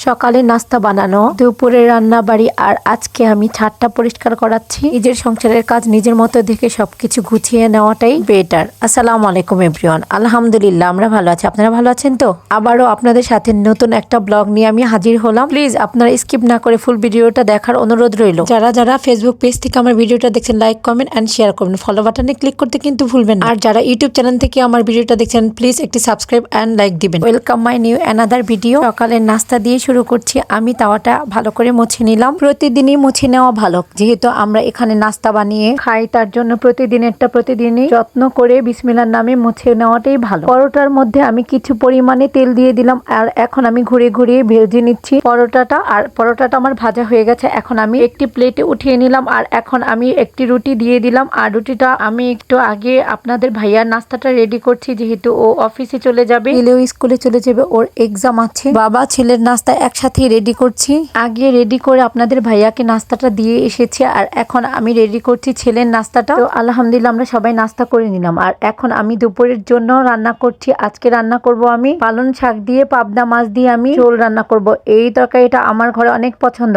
সকালে নাস্তা বানানো, দুপুরে রান্না বাড়ি, আর আজকে আমি ছাদটা পরিষ্কার করাচ্ছি। নিজের সংসারের কাজ নিজের মতো দেখে সবকিছু গুছিয়ে নেওয়াটাই বেটার। আসসালামু আলাইকুম এভরিওয়ান। আলহামদুলিল্লাহ আমরা ভালো আছি, আপনারা ভালো আছেন তো? আবারও আপনাদের সাথে নতুন একটা ব্লগ নিয়ে আমি হাজির হলাম। প্লিজ আপনারা স্কিপ না করে ফুল ভিডিওটা দেখার অনুরোধ রইল। যারা যারা ফেসবুক পেজ থেকে আমার ভিডিওটা দেখছেন, লাইক কমেন্ট এন্ড শেয়ার করবেন, ফলো বাটনে ক্লিক করতে কিন্তু ভুলবেন না। আর যারা ইউটিউব চ্যানেল থেকে আমার ভিডিওটা দেখছেন, প্লিজ একটি সাবস্ক্রাইব এন্ড লাইক দিবেন। Welcome my new another video. সকালের নাস্তা দিয়ে শুরু করছি। আমি তাওয়াটা ভালো করে মুছে নিলাম। প্রতিদিনই মুছে নেওয়া ভালো, যেহেতু আমরা এখানে নাস্তা বানিয়ে খাই, তার জন্য প্রতিদিনই যত্ন করে বিসমিল্লাহর নামে মুছে নেওয়াটাই ভালো। পরোটার মধ্যে আমি কিছু পরিমাণে তেল দিয়ে দিলাম, আর এখন আমি ঘুরিয়ে ঘুরিয়ে ভেজে নিচ্ছি পরোটাটা। আর পরোটাটা আমার ভাজা হয়ে গেছে। এখন আমি একটি প্লেটে উঠিয়ে নিলাম, আর এখন আমি একটি রুটি দিয়ে দিলাম। আর রুটিটা আমি একটু আগে আপনাদের ভাইয়ার নাস্তাটা রেডি করছি, যেহেতু ও অফিসে চলে যাবে, ছেলেও স্কুলে চলে যাবে, ওর এক্সাম আছে। বাবা ছেলের নাস্তা একসাথে রেডি করছি। আগে রেডি করে আপনাদের ভাইয়াকে নাস্তাটা দিয়ে এসেছি, আর এখন আমি রেডি করছি ছেলের নাস্তাটা। তো আলহামদুলিল্লাহ আমরা সবাই নাস্তা করে নিলাম। আর এখন আমি দুপুরের জন্য রান্না করছি। আজকে রান্না করব আমি পালং শাক দিয়ে, পাবদা মাছ দিয়ে আমি ঝোল রান্না করব। এই তরকারিটা আমার ঘরে অনেক পছন্দ।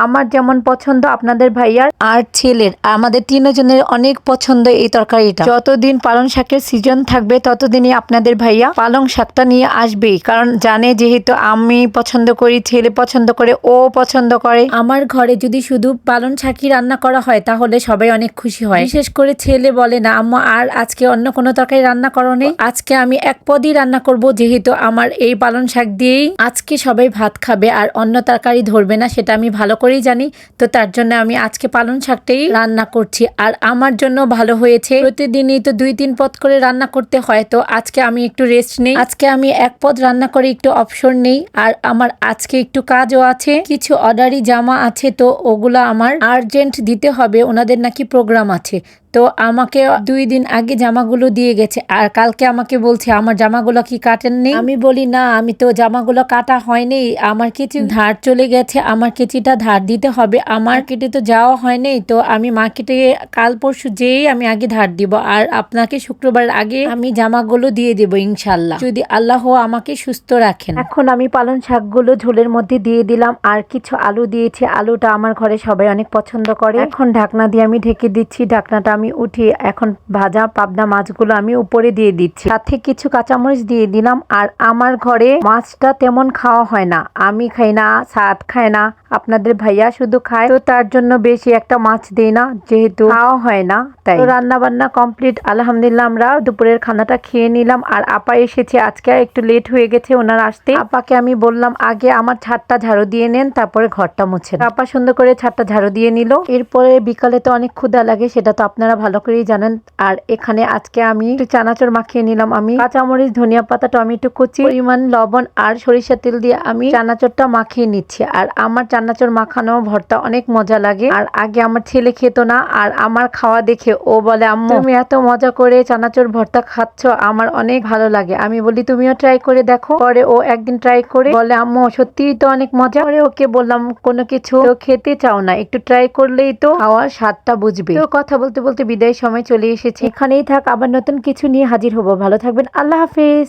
আমার যেমন পছন্দ, আপনাদের ভাইয়ার আর ছেলের, আমাদের তিনজনের অনেক পছন্দ এই তরকারিটা। যতদিন পালং শাকের সিজন থাকবে ততদিনই আপনাদের ভাইয়া পালং শাকটা নিয়ে আসবেই, কারণ জানে যেহেতু আমি পছন্দ করি, ছেলে পছন্দ করে, ও পছন্দ করে। আমার ঘরে যদি শুধু পালং শাকই রান্না করা হয় তাহলে সবাই অনেক খুশি হয়। বিশেষ করে ছেলে বলে না, আম্মা আর আজকে অন্য কোনো তরকারি রান্না করো নেই, আজকে আমি এক পদই রান্না করব, যেহেতু আমার এই পালং শাক দিয়েই আজকে সবাই ভাত খাবে আর অন্য তরকারি ধরবে না, সেটা আমি ভালো করেই জানি। তো তার জন্য আমি আজকে পালং শাকটাই রান্না করছি, আর আমার জন্য ভালো হয়েছে। প্রতিদিনই তো 2-3 পদ করে রান্না করতে হয়, তো আজকে আমি একটু রেস্ট নেই। আজকে আমি এক পদ রান্না করে একটু অবসর নেই। আর আমার আজকে একটু কাজও আছে, কিছু অর্ডারি জামা আছে, তো ওগুলা আমার আর্জেন্ট দিতে হবে, ওনাদের নাকি প্রোগ্রাম আছে। তো আমাকে 2 দিন আগে জামাগুলো দিয়ে গেছে, আর কালকে আমাকে বলছে আমার জামাগুলো কি কাটেননি। আমি বলি না, আমি তো জামাগুলো কাটা হয়নি, আমার কেচি ধার চলে গেছে, আমার কেচিটা ধার দিতে হবে। আমার কেটে তো যাওয়া হয়নি, তো আমি মার্কেটে কাল পরশু যেই আমি আগে ধার দিব, আর আপনাকে শুক্রবার আগে আমি জামাগুলো দিয়ে দেব ইনশাল্লাহ, যদি আল্লাহ আমাকে সুস্থ রাখেন। এখন আমি পালং শাকগুলো ঝোলের মধ্যে দিয়ে দিলাম, আর কিছু আলু দিয়েছি। আলুটা আমার ঘরে সবাই অনেক পছন্দ করে। এখন ঢাকনা দিয়ে আমি ঢেকে দিচ্ছি। ঢাকনাটা আমি উঠিয়ে এখন ভাজা পাবদা মাছগুলো আমি উপরে দিয়ে দিচ্ছি, সাথে কিছু কাঁচামরিচ দিয়ে দিলাম। আর আমার ঘরে মাছটা তেমন খাওয়া হয় না, আমি খাই না, সাদ খায় না, আপনাদের ভাইয়া শুধু খায়, তো তার জন্য বেশি একটা মাছ দেই না, যেহেতু খাওয়া হয় না তাই। রান্না বান্না কমপ্লিট, আলহামদুলিল্লাহ আমরা দুপুরের খানাটা খেয়ে নিলাম। আর আপা এসেছে, আজকে একটু লেট হয়ে গেছে ওনার আসতে। আপাকে আমি বললাম আগে আমার ছাদটা ঝাড়ু দিয়ে নেন, তারপরে ঘরটা মুছেন। আপা সুন্দর করে ছাদটা ঝাড়ু দিয়ে নিল। এরপরে বিকালে তো অনেক ক্ষুধা লাগে, সেটা তো আপনারা ভালো করেই জানেন। আর এখানে আজকে আমি একটু চানাচুর মাখিয়ে নিলাম। আমি কাঁচামরিচ, ধনিয়া পাতা, টমেটো কুচি, পরিমাণ লবণ আর সরিষা তেল দিয়ে আমি চানাচুরটা মাখিয়ে নিচ্ছি। আর আমার চানাচুর মাখানো ভর্তা অনেক মজা লাগে। আর আগে আমার ছেলে খেত না, আর আমার খাওয়া দেখে ও বলে, আম্মু তুমি এত মজা করে চানাচুর ভর্তা খাচ্ছ, আমার অনেক ভালো লাগে। আমি বলি তুমিও ট্রাই করে দেখো। পরে ও একদিন ট্রাই করে বলে, আম্মু সত্যিই তো অনেক মজা। পরে ওকে বললাম কোনো কিছু তো খেতে চাও না, একটু ট্রাই করলেই তো খাওয়ার স্বাদটা বুঝবে। তো কথা বলতে বলতে বিদায় সময় চলে এসেছে। এখানেই থাক, আবার নতুন কিছু নিয়ে হাজির হব। ভালো থাকবেন, আল্লাহ হাফেজ।